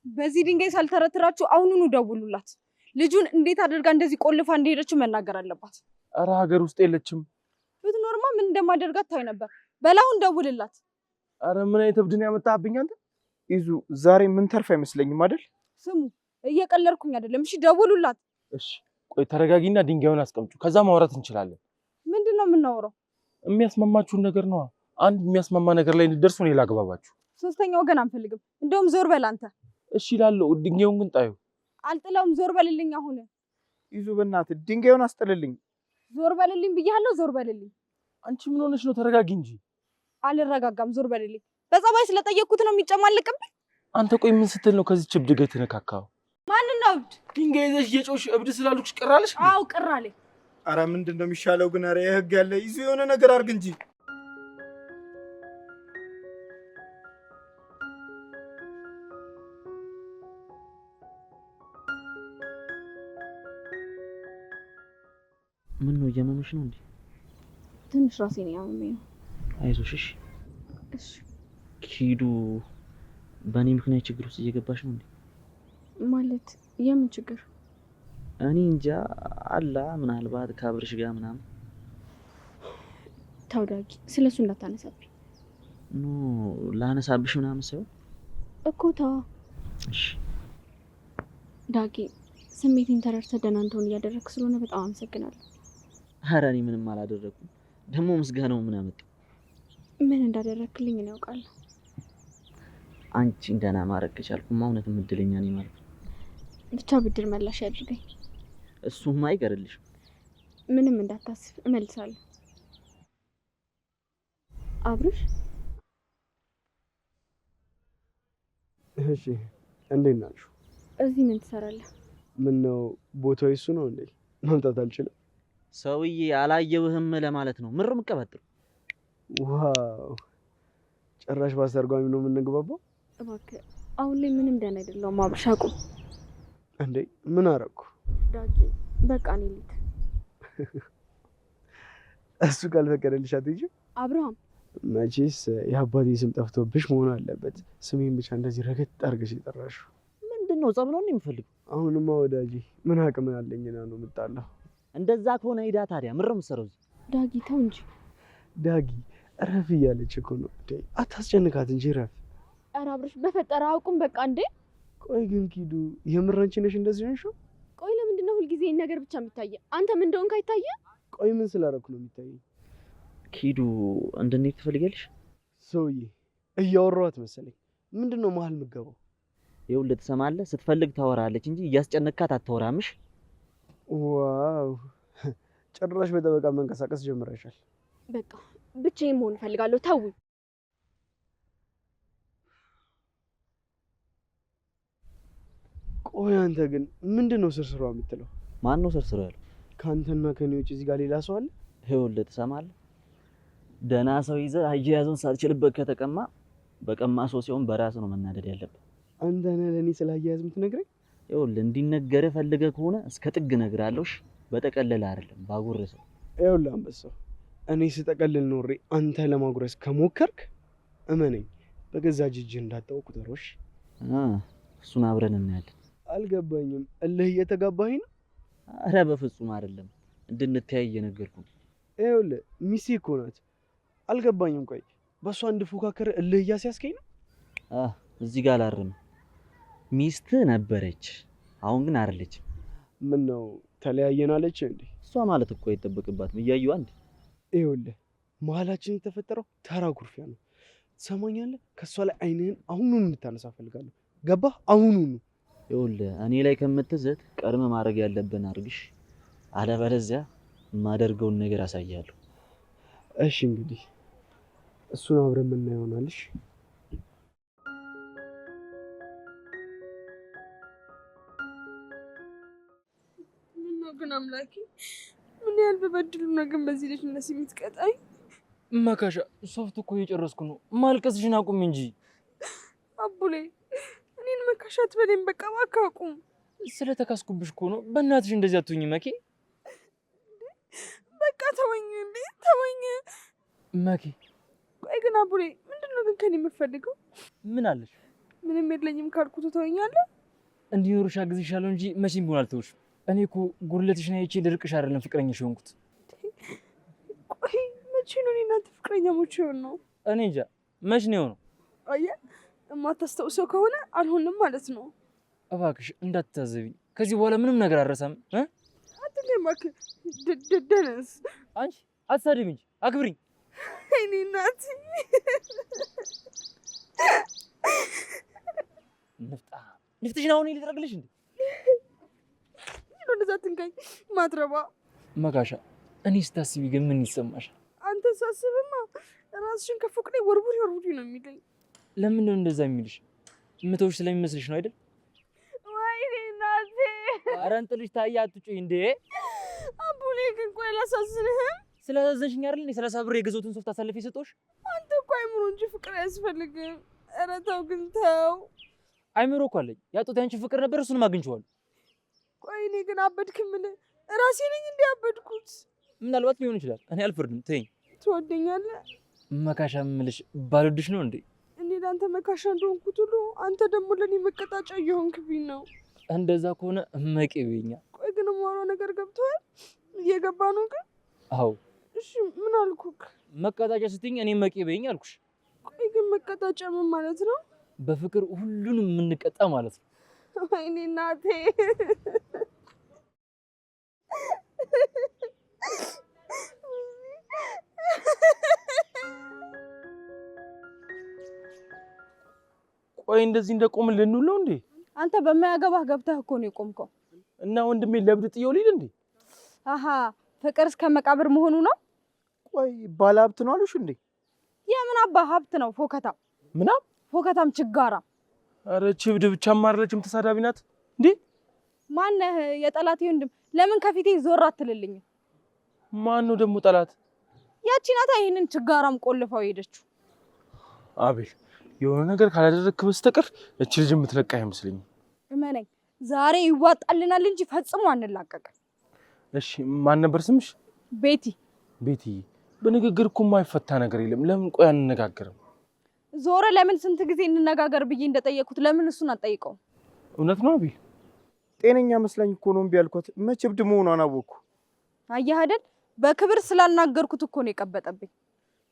በዚህ ድንጋይ ሳልተረትራችሁ አሁኑኑ ደውሉላት። ልጁን እንዴት አድርጋ እንደዚህ ቆልፋ እንደሄደችው መናገር አለባት። አረ ሀገር ውስጥ የለችም። ብትኖርማ ምን እንደማደርጋት ታይ ነበር። በላውን ደውልላት። አረ ምን አይነት እብድን ያመጣብኝ አንተ? ይዙ ዛሬ ምን ተርፍ አይመስለኝም አይደል? ስሙ እየቀለድኩኝ አይደለም። እሺ ደውሉላት። እሺ ቆይ ተረጋጊና ድንጋዩን አስቀምጩ፣ ከዛ ማውራት እንችላለን። ምንድነው የምናወራው? የሚያስማማችሁን ነገር ነው። አንድ የሚያስማማ ነገር ላይ እንድትደርሱ እኔ ላግባባችሁ። ሶስተኛ ወገን አንፈልግም። እንደውም ዞር በል አንተ። እሺ እላለሁ። ድንጋዩን ግን ጣዩ። አልጥለውም። ዞር በልልኝ አሁን። ይዙ በእናትህ ድንጋዩን አስጥልልኝ። ዞር በልልኝ ብያለሁ። ዞር በልልኝ። አንቺ ምን ሆነሽ ነው? ተረጋጊ እንጂ። አልረጋጋም። ዞር በልልኝ። በጸባይ ስለጠየቅኩት ነው የሚጨማልቅብኝ። አንተ ቆይ ምን ስትል ነው ከዚህ እብድ ጋር የተነካካው? ማንን ነው እብድ? ድንጋይ ይዘሽ እየጮሽ እብድ ስላልኩሽ ቅር አለሽ? አዎ ቅር አለኝ። አረ ምንድን ነው የሚሻለው ግን? አረ የህግ ያለ ይዙ የሆነ ነገር አድርግ እንጂ። ምን ነው እያመመሽ ነው እንዴ? ትንሽ ራሴን ያመመኝ ነው። አይዞሽ እሺ። እሺ ኪዱ በእኔ ምክንያት ችግር ውስጥ እየገባሽ ነው እንዴ? ማለት የምን ችግር? እኔ እንጃ አላ ምናልባት ከአብርሽ ጋር ምናምን። ተው ዳጊ፣ ስለሱ እንዳታነሳብኝ። ኖ ላነሳብሽ ምናምን ሳይሆን እኮ ተው። እሺ ዳጊ፣ ስሜቴን ተረድተህ ደህና እንደሆን እያደረግክ ስለሆነ በጣም አመሰግናለሁ። ኧረ እኔ ምንም አላደረኩም። ደግሞ ምስጋናው ምን አመጣው? ምን እንዳደረግክልኝ እኔ ያውቃለሁ። አንቺን ደህና ማድረግ ከቻልኩማ እውነትም እድለኛ ነኝ ማለት ነው። ብቻ ብድር መላሽ ያድርገኝ። እሱማ አይቀርልሽም። ምንም እንዳታስብ እመልሳለሁ። አብርሽ፣ እሺ እንዴት ናችሁ? እዚህ ምን ትሰራለህ? ምን ነው ቦታው እሱ ነው እንዴ? መምጣት አልችልም? ሰውዬ አላየውህም ለማለት ነው። ምር ምቀበጥሩ። ዋው ጭራሽ ባስተርጓሚ ነው የምንግባባው? እባክህ አሁን ላይ ምንም ደህና አይደለሁም አብርሽ፣ አቁም። እንዴ ምን አደረኩ? ዳጊ በቃ እኔ ልሂድ። እሱ ካልፈቀደልሽ አትሄጂም? አብርሃም፣ መቼስ የአባቴ ስም ጠፍቶብሽ መሆን አለበት። ስሜን ብቻ እንደዚህ ረገጥ አድርገሽ የጠራሽው ምንድነው? ጸብ ነው የምፈልገው? አሁንማ ወዳጄ ምን አቅም አለኝና ነው የምጣላው? እንደዛ ከሆነ ሂዳ ታዲያ ምር ምሰረው። ዳጊ ተው እንጂ። ዳጊ ረፍ እያለች እኮ ነው። አታስጨንቃት እንጂ ረፍ። ኧረ አብርሽ በፈጠረ አቁም በቃ። እንዴ ቆይ ግን ኪዱ የምር አንቺ ነሽ እንደዚህ ሆንሽው? ቆይ ለምንድን ነው ሁልጊዜ ይሄን ነገር ብቻ የሚታየው? አንተ ምን እንደሆንክ አይታየህ? ቆይ ምን ስላደረኩ ነው የሚታየኝ? ኪዱ እንድንሄድ ትፈልጊያለሽ? ሰውዬ እያወራኋት መሰለኝ። ምንድን ነው መሀል የምትገባው? ይኸውልህ ትሰማለህ፣ ስትፈልግ ታወራለች እንጂ እያስጨነካት አታወራምሽ። ዋው ጭራሽ በጠበቃ መንቀሳቀስ ጀምረሻል። በቃ ብቻዬን መሆን እፈልጋለሁ። ተውኝ። ቆይ አንተ ግን ምንድን ነው ስርስሯ የምትለው? ማን ነው ስርስሮ ያለው? ከአንተና ከኔ ውጭ እዚህ ጋር ሌላ ሰው አለ? ይኸውልህ ትሰማለህ፣ ደህና ሰው ይዘህ አያያዙን ሳትችልበት ከተቀማ በቀማ ሰው ሲሆን በራስ ነው መናደድ ያለብህ። አንተ ነህ ለእኔ ስለ አያያዝ የምትነግረኝ? ይኸውልህ እንዲነገርህ ፈልገህ ከሆነ እስከ ጥግ እነግርሃለሁ። በጠቀለለ አይደለም ባጉረሰው። ይኸውልህ አንበሳው፣ እኔ ስጠቀልል ኖሬ አንተ ለማጉረስ ከሞከርክ እመነኝ በገዛ እጅህ እንዳጣው ቁጠሮሽ። እሱን አብረን እናያለን። አልገባኝም። እልህ እየተጋባኝ ነው? አረ በፍጹም አይደለም፣ እንድንተያይ እየነገርኩህ ነው። ይኸውልህ ሚስቴ እኮ ናት። አልገባኝም። ቆይ በእሷ እንድፎካከር እልህ እያስያዝከኝ ነው? እዚህ ጋር አላርም። ሚስት ነበረች፣ አሁን ግን አይደለችም። ምን ነው ተለያየን አለች እንዴ? እሷ ማለት እኮ አይጠበቅባትም። እያየሁ አንድ ይኸውልህ መሀላችን የተፈጠረው ተራ ኩርፊያ ነው። ትሰማኛለህ? ከእሷ ላይ አይንህን አሁኑን እንድታነሳ ፈልጋለሁ። ገባህ? አሁኑኑ። ይኸውልህ እኔ ላይ ከምትዘት ቀድመ ማድረግ ያለብን አድርግሽ፣ አለበለዚያ የማደርገውን ነገር አሳያለሁ። እሺ እንግዲህ እሱን አብረን የምናየው ይሆናልሽ። ምነው ግን አምላኬ ምን ያህል በበድሉ ነው ግን በዚህ ልጅ እነሱ የምትቀጣኝ? መካሻ ሶፍት እኮ እየጨረስኩ ነው። ማልቀስሽን አቁም እንጂ። አቡሌ እኔን መካሻ አትበለኝ፣ በቃ እባክህ አቁም። ስለተካስኩብሽ እኮ ነው። በእናትሽ እንደዚህ አትሁኝ መኬ። በቃ ተወኝ እንዴ ተወኝ። መኬ ቆይ ግን አቡሌ ምንድነው ግን ከኔ የምትፈልገው? ምን አለሽ? ምንም የለኝም ካልኩ ትተወኛለህ? እንዲኖርሽ አግዝሻለሁ እንጂ መቼም ቢሆን አልተውሽም። እኔ እኮ ጉድለትሽን አይቼ ልርቅሽ አይደለም ፍቅረኛሽ የሆንኩት። ቆይ መቼ ነው እኔ እናንተ ፍቅረኛሞች የሆን ነው? እኔ እንጃ መች ነው የሆነው። አየህ የማታስታውሰው ከሆነ አልሆንም ማለት ነው። እባክሽ እንዳትታዘቢኝ። ከዚህ በኋላ ምንም ነገር አልረሳም። አትልኝ እባክህ ደነስ። አንቺ አትሳደቢ እንጂ አክብሪኝ። እኔ እናት ንፍጥሽን አሁን ልጥረግልሽ እንዴ? እንደዛ ትንካኝ ማትረባ መካሻ። እኔ ስታስቢ ግን ምን ይሰማሻል? አንተ ሳስብማ ራስሽን ከፎቅ ላይ ወርውሪ ነው የሚለኝ። ለምን ነው እንደዛ የሚልሽ? ምተውሽ ስለሚመስልሽ ነው አይደል? ወይኔ እናቴ። ኧረ እንጥልሽ ታያ አትጩይ እንዴ። አቡሌ ግን ቆይ አላሳዝንህም? ስላሳዘንሽኝ አይደል እኔ 30 ብር የገዛሁትን ሶፍት አሳልፌ ሰጠሁሽ? አንተ እኮ አይምሮ እንጂ ፍቅር አያስፈልግም። ኧረ ተው ግን ተው። አይምሮ እኮ አለኝ። ያጡት ያንቺ ፍቅር ነበር፣ እሱንም አግኝቼዋለሁ። ቆይ እኔ ግን አበድክ? ምን ራሴ ነኝ እንዴ ያበድኩት? ምናልባት ሊሆን ይችላል። እኔ አልፈርድም። ተይኝ። ትወደኛለህ? መካሻ የምልሽ ባልወድሽ ነው እንዴ? እኔ ለአንተ መካሻ እንደሆንኩት ሁሉ አንተ ደግሞ ለእኔ መቀጣጫ እየሆንክብኝ ነው። እንደዛ ከሆነ መቄ በይኛ። ቆይ ግን የማወራው ነገር ገብቶሃል? እየገባ ነው ግን? አዎ። እሺ ምን አልኩክ? መቀጣጫ ስትይኝ እኔ መቄ በይኝ አልኩሽ። ቆይ ግን መቀጣጫ ምን ማለት ነው? በፍቅር ሁሉንም የምንቀጣ ማለት ነው። ወይኔ እናቴ። ቆይ እንደዚህ እንደቆምን ልንውል ነው እንዴ? አንተ በማያገባህ ገብተህ እኮ ነው የቆምከው። እና ወንድሜ ለብድ ጥየው ልሂድ እንዴ? አሃ ፍቅር እስከ መቃብር መሆኑ ነው? ቆይ ባለ ሀብት ነው አሉሽ እንዴ? የምን አባ ሀብት ነው? ፎከታም ምናም ፎከታም ችጋራ። አረ ችብድ ብቻም አይደለችም ተሳዳቢ ናት እንዴ? ማነህ የጠላቴ ወንድም? ለምን ከፊቴ ዞር አትልልኝም? ማን ነው ደግሞ ጠላት? ያቺ ናታ ይሄንን ችጋራም ቆልፈው ሄደችው። አቤል የሆነ ነገር ካላደረግክ በስተቀር እቺ ልጅ የምትለቃ አይመስለኝም። እመነኝ ዛሬ ይዋጣልናል እንጂ ፈጽሞ አንላቀቅም። እሺ ማን ነበር ስምሽ? ቤቲ። ቤቲ በንግግር እኮ የማይፈታ ነገር የለም። ለምን ቆይ አንነጋገርም? ዞረ ለምን ስንት ጊዜ እንነጋገር ብዬ እንደጠየኩት ለምን እሱን አትጠይቀውም? እውነት ነው አቤል። ጤነኛ መስላኝ እኮ ነው እምቢ ያልኳት። መቼ እብድ መሆኗን አወቅኩ። አየህ አይደል? በክብር ስላልናገርኩት እኮ ነው የቀበጠብኝ።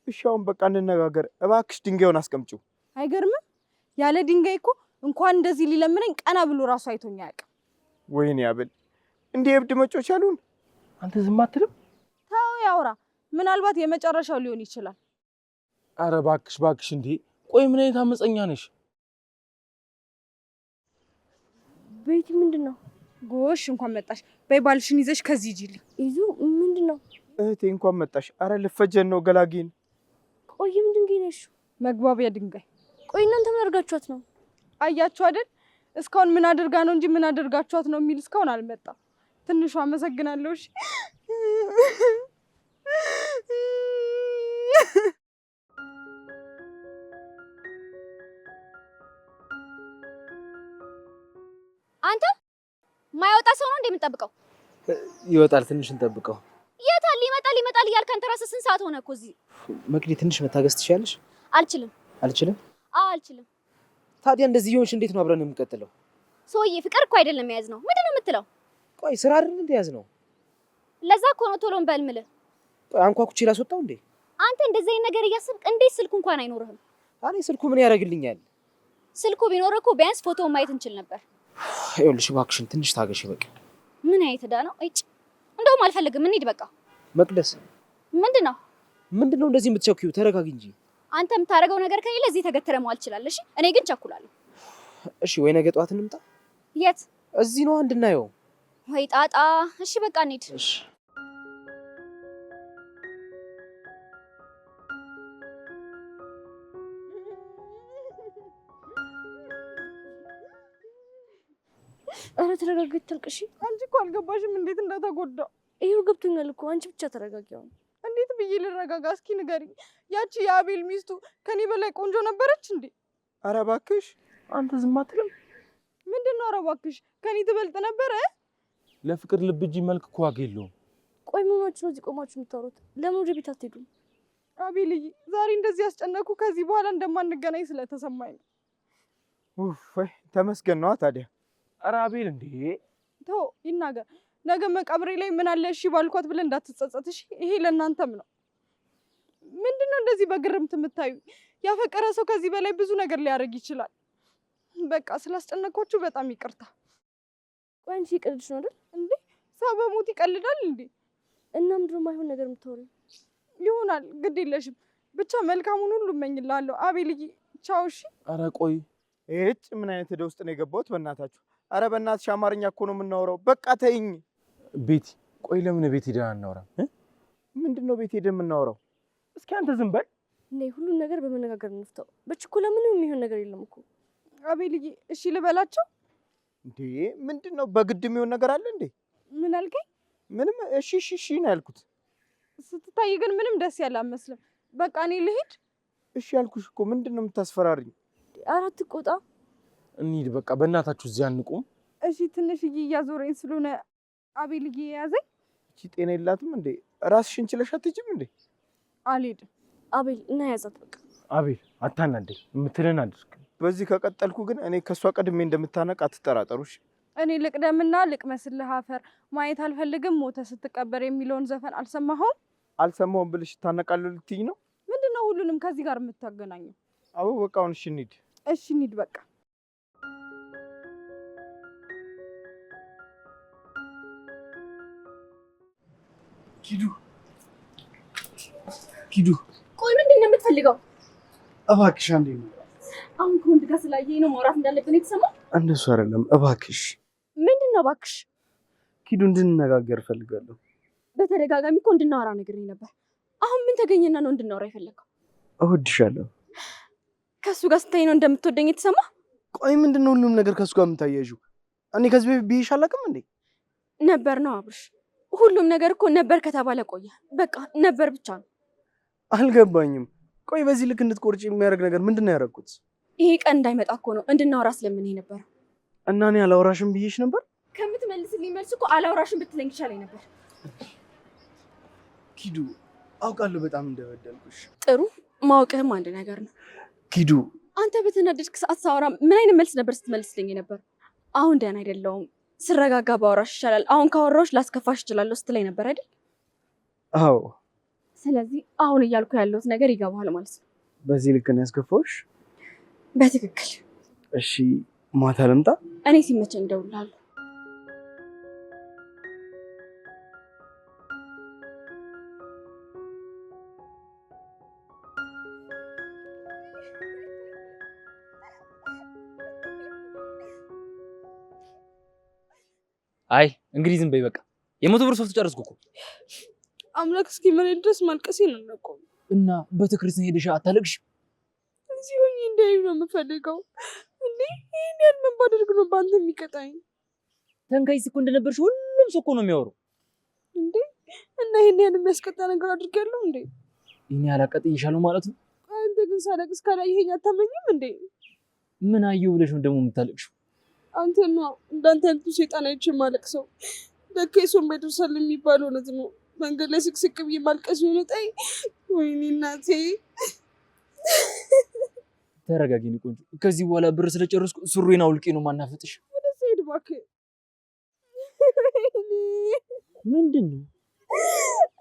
እሺ አሁን በቃ እንነጋገር እባክሽ። ድንጋዩን አስቀምጪው። አይገርምም? ያለ ድንጋይ እኮ እንኳን እንደዚህ ሊለምነኝ ቀና ብሎ ራሱ አይቶኝ አያውቅም። ወይኔ አቤል እንዴ እብድ መጮች አሉን። አንተ ዝም አትልም? ተው ያውራ። ምናልባት የመጨረሻው ሊሆን ይችላል። አረ እባክሽ እባክሽ። እንዴ ቆይ ምን አይነት አመፀኛ ነሽ? ቤቲ ምንድነው? ጎሽ እንኳን መጣሽ። በይ ባልሽን ይዘሽ ከዚህ ሂጂልኝ። ይዙ ምንድነው? እህቴ እንኳን መጣሽ። አረ ልፈጀን ነው ገላጊን። ቆይ ምን ድንጋይ ነሽ? መግባቢያ ድንጋይ። ቆይ እናንተ ምን አድርጋችኋት ነው? አያችሁ አይደል? እስካሁን ምን አድርጋ ነው እንጂ ምን አድርጋችኋት ነው የሚል እስካሁን አልመጣም። ትንሿ አመሰግናለሁ። እሺ አንተ ማይወጣ ሰው ነው እንደምትጠብቀው? ይወጣል፣ ትንሽ እንጠብቀው። የታል? ይመጣል እያልክ አንተ ራስህ ስንት ሰዓት ሆነ እኮ እዚህ? መቅዲ ትንሽ መታገስ ትችያለሽ? አልችልም። አልችልም? አዎ አልችልም። ታዲያ እንደዚህ ይሆንሽ እንዴት ነው አብረን የምንቀጥለው? ሰውዬ ፍቅር እኮ አይደለም የያዝ ነው። ምንድን ነው የምትለው? ቆይ ስራ አይደል እንደ ያዝ ነው? ለዛ እኮ ነው ቶሎ እንበልምልህ። ቆይ አንኳኩቼ ላስወጣው እንዴ? አንተ እንደዚህ አይነት ነገር እያሰብክ እንዴት ስልኩ እንኳን አይኖርህም? እኔ ስልኩ ምን ያደርግልኛል? ስልኩ ቢኖር እኮ ቢያንስ ፎቶ ማየት እንችል ነበር። ይኸውልሽ እባክሽን ትንሽ ታገሽ በቃ። ምን አይነት ዕዳ ነው? እጭ እንደውም አልፈልግም። እንሂድ በቃ። መቅደስ ምንድነው እንደዚህ የምትቸኩዩ? ተረጋጊ እንጂ። አንተ የምታደርገው ነገር ከሌለ እዚህ ተገትረ መዋል ትችላለሽ። እኔ ግን ቸኩላለሁ። እሺ ወይ ነገ ጠዋት እንምጣ። የት? እዚህ ነው እንድናየው። ወይ ጣጣ። እሺ በቃ እንሂድ። እሺ ኧረ ተረጋጊ፣ አታልቅሺ። አንቺ እኮ አልገባሽም እንዴት እንደተጎዳ። ይሄው ገብቶኛል እኮ አንቺ ብቻ ተረጋጊ። አሁን እንዴት ብዬ ልረጋጋ? እስኪ ንገሪኝ። ያቺ የአቤል ሚስቱ ከኔ በላይ ቆንጆ ነበረች እንዴ? ኧረ እባክሽ አንተ ዝም አትልም? ምንድን ነው? ኧረ እባክሽ ከኔ ትበልጥ ነበረ። ለፍቅር ልብ እንጂ መልክ እኮ ዋጋ የለውም። ቆይ ምን ሆናችሁ ነው እዚህ ቆማችሁ የምታወሩት? ለምን ወደ ቤት አትሄዱም? አቤልዬ ዛሬ እንደዚህ ያስጨነኩ ከዚህ በኋላ እንደማንገናኝ ስለተሰማኝ ነው። ወይ ተመስገን ነዋ ታዲያ። ኧረ አቤል እንዴ ተው ይናገር። ነገ መቃብሬ ላይ ምን አለ እሺ ባልኳት ብለህ እንዳትጸጸት እሺ። ይሄ ለእናንተም ነው። ምንድነው እንደዚህ በግርምት የምታዩ? ያፈቀረ ሰው ከዚህ በላይ ብዙ ነገር ሊያደርግ ይችላል። በቃ ስላስጨነኳችሁ በጣም ይቅርታ። ቆይ አንቺ ይቀልድሽ ነው አይደል እንዴ? ሰው በሞት ይቀልዳል እንዴ? እና ምንድነው የማይሆን ነገር የምታወሪው? ይሆናል፣ ግድ የለሽም። ብቻ መልካሙን ሁሉ እመኝልሃለሁ አቤልዬ። ቻው እሺ። ኧረ ቆይ ይህች ምን አይነት ዕዳ ውስጥ ነው የገባሁት? በእናታችሁ ኧረ በእናትሽ አማርኛ እኮ ነው የምናወራው። በቃ ተይኝ። ቤቲ ቆይ ለምን ቤት ሄደን አናወራም? ምንድን ነው ቤት ሄደን የምናወራው? እስኪ አንተ ዝም በል። እንዴ ሁሉን ነገር በመነጋገር እንፍታው። በችኮላ ምንም የሚሆን ነገር የለም እኮ። አቤልዬ እሺ ልበላቸው እንዴ? ምንድን ነው በግድ የሚሆን ነገር አለ እንዴ? ምን አልከኝ? ምንም እሺ እሺ እሺ ነው ያልኩት። ስትታይ ግን ምንም ደስ ያለ አትመስልም። በቃ እኔ ልሂድ። እሺ ያልኩሽ እኮ። ምንድን ነው የምታስፈራሪኝ? አራት ቆጣ እንሂድ በቃ በእናታችሁ እዚህ አንቁም። እሺ ትንሽዬ እያዞረኝ ስለሆነ አቤልዬ የያዘኝ። እቺ ጤና የላትም እንዴ? ራስሽን ችለሽ አትሄጂም እንዴ? አልሄድም። አቤል እና ያዛት በቃ። አቤል አታናደኝ፣ የምትለን አድርግ። በዚህ ከቀጠልኩ ግን እኔ ከሷ ቀድሜ እንደምታነቅ አትጠራጠሩሽ። እኔ ልቅደምና ልቅመስልህ አፈር ማየት አልፈልግም ሞተ ስትቀበር የሚለውን ዘፈን አልሰማኸውም? አልሰማሁም ብልሽ ታነቃለሁ ልትይኝ ነው? ምንድነው ሁሉንም ከዚህ ጋር የምታገናኘው? አዎ በቃ አሁን እሺ እንሂድ። እሺ እንሂድ በቃ። ኪዱ ቆይ ምንድን ነው የምትፈልገው? እባክሽ አንዴ ነው። አሁን ከወንድ ጋር ስላየኝ ነው ማውራት እንዳለብን የተሰማ? እንደሱ አይደለም እባክሽ። ምንድን ነው እባክሽ? ኪዱ እንድንነጋገር እፈልጋለሁ። በተደጋጋሚ እኮ እንድናወራ ነግሬኝ ነበር። አሁን ምን ተገኘና ነው እንድናወራ የፈለገው? እወድሻለሁ። ከሱ ጋር ስታይ ነው እንደምትወደኝ የተሰማ? ቆይ ምንድነው ሁሉም ነገር ከሱ ጋር የምታያይዥው? እኔ ከዚህ በፊት ብዬሽ አላውቅም እንዴ? ነበር ነው አብርሽ። ሁሉም ነገር እኮ ነበር ከተባለ ቆየ። በቃ ነበር ብቻ ነው። አልገባኝም። ቆይ በዚህ ልክ እንድትቆርጪ የሚያደርግ ነገር ምንድን ነው ያደረኩት? ይሄ ቀን እንዳይመጣ እኮ ነው እንድናወራ ስለምን ነበር። እና እኔ አላወራሽም ብዬሽ ነበር? ከምትመልስልኝ መልስ እኮ አላወራሽም ብትለኝ ይሻለኝ ነበር። ኪዱ አውቃለሁ በጣም እንደበደልኩሽ። ጥሩ ማወቅህም አንድ ነገር ነው። ኪዱ አንተ በተናደድክ ሰዓት ሳወራ ምን አይነት መልስ ነበር ስትመልስልኝ ነበር? አሁን ደህና አይደለሁም፣ ስረጋጋ ባወራሽ ይሻላል፣ አሁን ካወራሁሽ ላስከፋሽ እችላለሁ ስትለኝ ነበር አይደል? አዎ። ስለዚህ አሁን እያልኩ ያለሁት ነገር ይገባሃል ማለት ነው። በዚህ ልክ ነው ያስከፋሁሽ? በትክክል። እሺ ማታ ልምጣ? እኔ ሲመቸኝ እደውልልሃለሁ። አይ እንግዲህ ዝም በይ በቃ። የመቶ ብር ሶፍት ጨረስኩ እኮ። አምላክ እስኪመረኝ ድረስ ማልቀሴን አልነቀውም። እና ቤተክርስቲያን ሄደሽ አታለቅሽ? እዚህ ሆኜ እንዳይሉ ነው የምፈልገው። እንዴ ይሄን ያህል ምን ባደርግ ነው በአንተ የሚቀጣኝ? ተንካይስ እኮ እንደነበርሽ ሁሉም ሰው እኮ ነው የሚያወራው። እንዴ እና ይሄን ያህል የሚያስቀጣ ነገር አድርጌያለሁ እንዴ? ይሄን ያላቀጥይሻለሁ ማለት ነው? አንተ ግን ሳለቅስ ካላየኸኝ አታመኝም እንዴ? ምን አየሁ ብለሽ ነው ደግሞ የምታለቅሽው? አንተና እንዳንተ አይነቱ ሴጣን አይቼ ማለቅሰው ለካ የሰው ማይደርሳል የሚባለው እውነት ነው። መንገድ ላይ ስቅስቅ ብዬ ማልቀስ ይሆነጣይ። ወይኔ እናቴ። ተረጋጊ የኔ ቆንጆ። ከዚህ በኋላ ብር ስለጨረስኩ ሱሪን አውልቄ ነው ማናፈጥሽ። ወደዚህ ሂድ እባክህ። ምንድን ነው?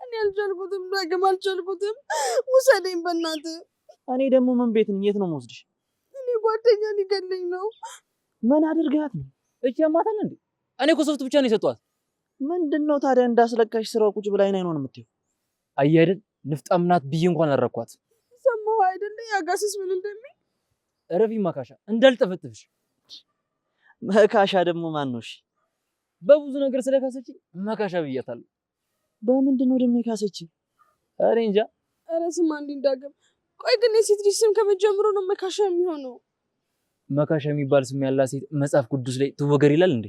እኔ አልቻልኩትም፣ ዳግም አልቻልኩትም። ውሰደኝ በእናትህ። እኔ ደግሞ ምን ቤት ነኝ? የት ነው የምወስድሽ? እኔ ጓደኛ ሊገለኝ ነው። ምን አድርጋት ነው? እቺ ያማታል እንዴ? እኔ እኮ ሶፍት ብቻ ነው የሰጧት። ምንድነው ታዲያ እንዳስለቃሽ ስራው ቁጭ ብላ አይን አይኗን የምትይው? አየህ አይደል ንፍጣም ናት ብዬ እንኳን አረኳት። ሰማሁ አይደለ? ያጋስስ ምን እንደሚል። እረፊ ማካሻ እንዳልጠፈጥፍሽ። መካሻ ደግሞ ማን ነው? እሺ በብዙ ነገር ስለካሰችኝ መካሻ ብያታለሁ። በምንድን ነው ደግሞ የካሰችኝ? እኔ እንጃ። ኧረ ስማ እንዴ እንዳገም። ቆይ ግን የሴት ልጅ ስም ከመጀመሩ ነው መካሻ የሚሆነው? መካሻ የሚባል ስም ያላት ሴት መጽሐፍ ቅዱስ ላይ ትወገር ይላል እንዴ?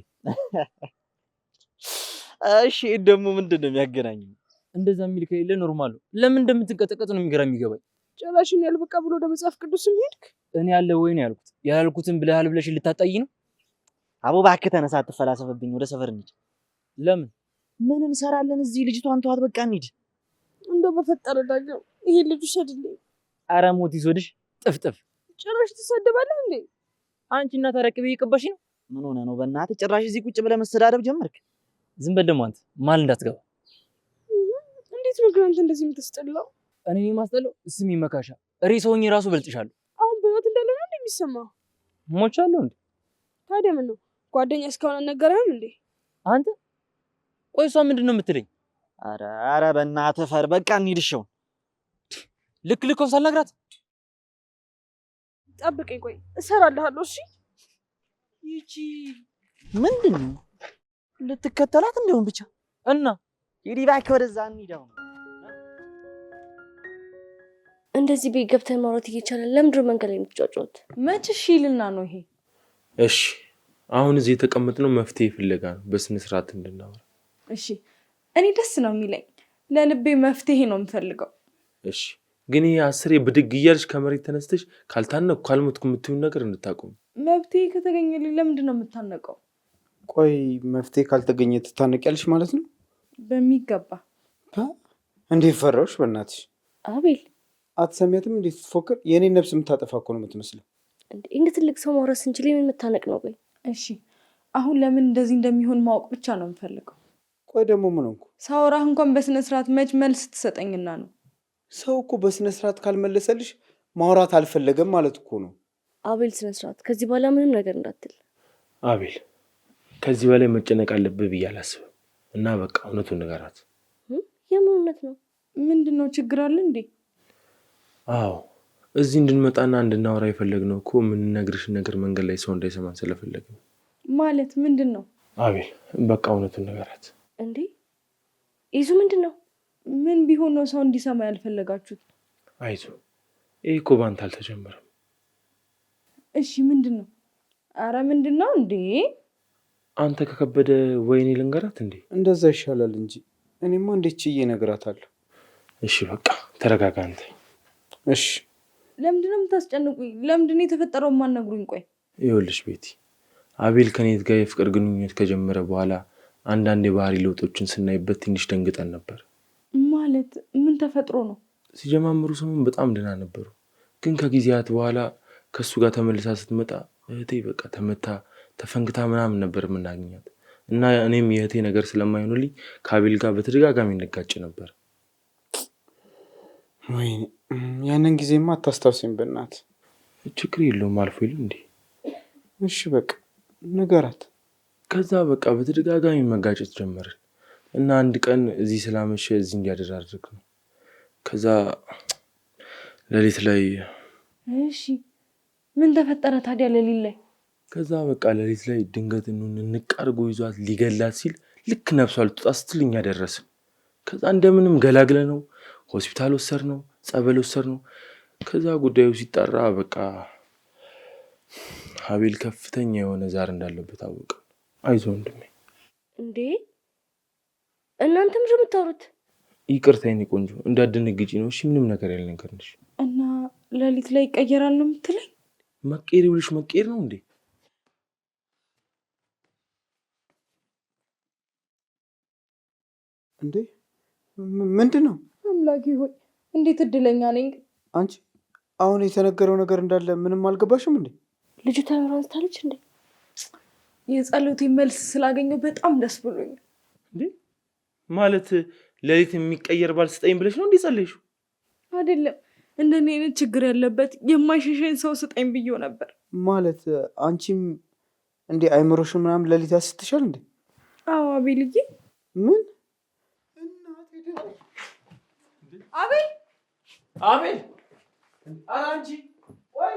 እሺ ደግሞ ምንድን ነው የሚያገናኘው? እንደዛ የሚል ከሌለ ኖርማል ነው። ለምን እንደምትንቀጠቀጥ ነው የሚገባኝ። ጭራሽን ያልበቃ ብሎ ወደ መጽሐፍ ቅዱስም ሄድክ? እኔ ያለ ወይ ነው ያልኩት። ያልኩትን ብለሃል ብለሽ ልታጣይ ነው? አቦ እባክህ ተነሳ፣ አትፈላሰፍብኝ። ወደ ሰፈር እንሂድ። ለምን? ምን እንሰራለን እዚህ? ልጅቷን ተዋት፣ በቃ እንሂድ። እንደው በፈጠረ ዳግም ይሄ ልጅ ውሰድልኝ። ኧረ ሞት ይስወድሽ ጥፍጥፍ። ጭራሽ ትሰደባለህ እንዴ? አንቺ እና ታረቅቤ ይቀባሽ ነው? ምን ሆነ ነው በእናትህ? ጭራሽ እዚህ ቁጭ ብለህ መሰዳደብ ጀመርክ? ዝም በል ደግሞ አንተ ማል እንዳትገባ። እንዴት ነው ግን አንተ እንደዚህ የምትስጠላው? እኔ ማስጠላው? ስሚ መካሻ፣ ሬሳ ሆኜ ራሱ በልጥሻለሁ። አሁን በህይወት እንዳለ ነው እንደሚሰማው? ሞቻለሁ እንዴ? ታዲያ ምን ነው ጓደኛ እስካሁን አልነገረህም እንዴ? አንተ ቆይ እሷ ምንድን ነው የምትለኝ? ኧረ በእናትህ ፈር፣ በቃ እንሂድ። እሺ ልክ ልኮን ሳልነግራት ጠብቀኝ፣ ቆይ እሰራልሃለሁ። እሺ ይቺ ምንድን ነው ልትከተላት እንደውም ብቻ እና ሂድ እባክህ ወደዛ እንሂድ። አሁን እንደዚህ ቤት ገብተን ማውራት እየቻለን ለምንድን ነው መንገድ ላይ የምትጫጫወት? መች እሺ ይልና ነው ይሄ? እሺ አሁን እዚህ የተቀመጥነው መፍትሄ ፍለጋ ነው፣ በስነ ስርዓት እንድናወራ። እሺ እኔ ደስ ነው የሚለኝ፣ ለልቤ መፍትሄ ነው የምፈልገው። እሺ ግን ይሄ አስሬ ብድግ እያልሽ ከመሬት ተነስተሽ ካልታነኩ ካልሞትኩ የምትይውን ነገር እንድታቆም። መፍትሄ ከተገኘልኝ ለምንድን ነው የምታነቀው? ቆይ መፍትሄ ካልተገኘ ትታነቂያለሽ ማለት ነው? በሚገባ። እንዴት ፈራሁሽ በእናትሽ። አቤል አትሰሚያትም? እንዴት ትፎክር። የእኔን ነፍስ የምታጠፋ እኮ ነው የምትመስለው። እንደ ትልቅ ሰው ማውራት ስንችል የምን መታነቅ ነው? ቆይ እሺ አሁን ለምን እንደዚህ እንደሚሆን ማወቅ ብቻ ነው የምፈልገው። ቆይ ደግሞ ምን ሆንኩ? ሳወራህ እንኳን በስነ ስርዓት መች መልስ ትሰጠኝና ነው? ሰው እኮ በስነ ስርዓት ካልመለሰልሽ ማውራት አልፈለገም ማለት እኮ ነው። አቤል ስነ ስርዓት፣ ከዚህ በኋላ ምንም ነገር እንዳትል። አቤል ከዚህ በላይ መጨነቅ አለብህ ብዬ አላስብም። እና በቃ እውነቱን ንገራት። የምን እውነት ነው? ምንድን ነው ችግር አለ እንዴ? አዎ እዚህ እንድንመጣና እንድናወራ የፈለግነው እኮ የምንነግርሽን ነገር መንገድ ላይ ሰው እንዳይሰማን ስለፈለግን። ማለት ምንድን ነው? አቤል በቃ እውነቱን ንገራት። እንዴ ይዙ ምንድን ነው? ምን ቢሆን ነው ሰው እንዲሰማ ያልፈለጋችሁት? አይዞ ይህ እኮ ባንተ አልተጀመረም። እሺ ምንድን ነው? አረ ምንድን ነው እንዴ? አንተ ከከበደ ወይኔ ልንገራት እንዴ? እንደዛ ይሻላል እንጂ እኔማ እንዴት ችዬ እነግራታለሁ? እሺ በቃ ተረጋጋ አንተ። እሺ ለምንድን ነው የምታስጨንቁኝ? ለምንድን ነው የተፈጠረው የማትነግሩኝ? ቆይ ይኸውልሽ ቤቲ፣ አቤል ከኔት ጋር የፍቅር ግንኙነት ከጀመረ በኋላ አንዳንድ የባህሪ ለውጦችን ስናይበት ትንሽ ደንግጠን ነበር። ማለት ምን ተፈጥሮ ነው? ሲጀማምሩ ሰሞን በጣም ደህና ነበሩ፣ ግን ከጊዜያት በኋላ ከሱ ጋር ተመልሳ ስትመጣ እህቴ በቃ ተመታ ተፈንክታ ምናምን ነበር የምናገኛት። እና እኔም የእህቴ ነገር ስለማይሆንልኝ ከአቤል ጋር በተደጋጋሚ እንጋጭ ነበር። ወይኔ ያንን ጊዜማ አታስታውሰኝ በእናትህ። ችግር የለውም አልፎ ይሉ እንዴ። እሺ በቃ ንገራት። ከዛ በቃ በተደጋጋሚ መጋጨት ጀመርን እና አንድ ቀን እዚህ ስላመሸ እዚህ እንዲያደር አድርግ ነው። ከዛ ሌሊት ላይ እሺ ምን ተፈጠረ ታዲያ ሌሊት ላይ? ከዛ በቃ ሌሊት ላይ ድንገት እንቅ አድርጎ ይዟት ሊገላት ሲል ልክ ነፍሷ ልትወጣ ስትል እኛ ደረስን። ከዛ እንደምንም ገላግለ ነው ሆስፒታል ወሰድ ነው፣ ጸበል ወሰድ ነው። ከዛ ጉዳዩ ሲጣራ በቃ አቤል ከፍተኛ የሆነ ዛር እንዳለበት አወቀ። አይዞህ ወንድሜ። እንዴ እናንተ ምንድን ነው የምታወሩት? ይቅርታ የኔ ቆንጆ፣ እንዳትደነግጪ ነው እሺ? ምንም ነገር ያልነገርንሽ። እና ሌሊት ላይ ይቀየራል ነው የምትለኝ? መቀየር ይኸውልሽ፣ መቀየር ነው እንዴ? እንዴ ምንድን ነው? አምላኬ ሆይ እንዴት እድለኛ ነኝ! አንቺ አሁን የተነገረው ነገር እንዳለ ምንም አልገባሽም እንዴ? ልጅቷ አእምሮ አንስታለች እንዴ? የጸሎቴ መልስ ስላገኘው በጣም ደስ ብሎኛል። እንዴ ማለት ሌሊት የሚቀየር ባል ስጠኝ ብለሽ ነው እንዴ ጸለይሽው? አይደለም እንደኔ አይነት ችግር ያለበት የማይሸሸኝ ሰው ስጠኝ ብዬው ነበር። ማለት አንቺም እንዴ አይምሮሽን ምናምን ሌሊት ያስትሻል እንዴ? አዎ አቤልዬ። ምን አቤል አቤል! ኧረ አንቺ ወይ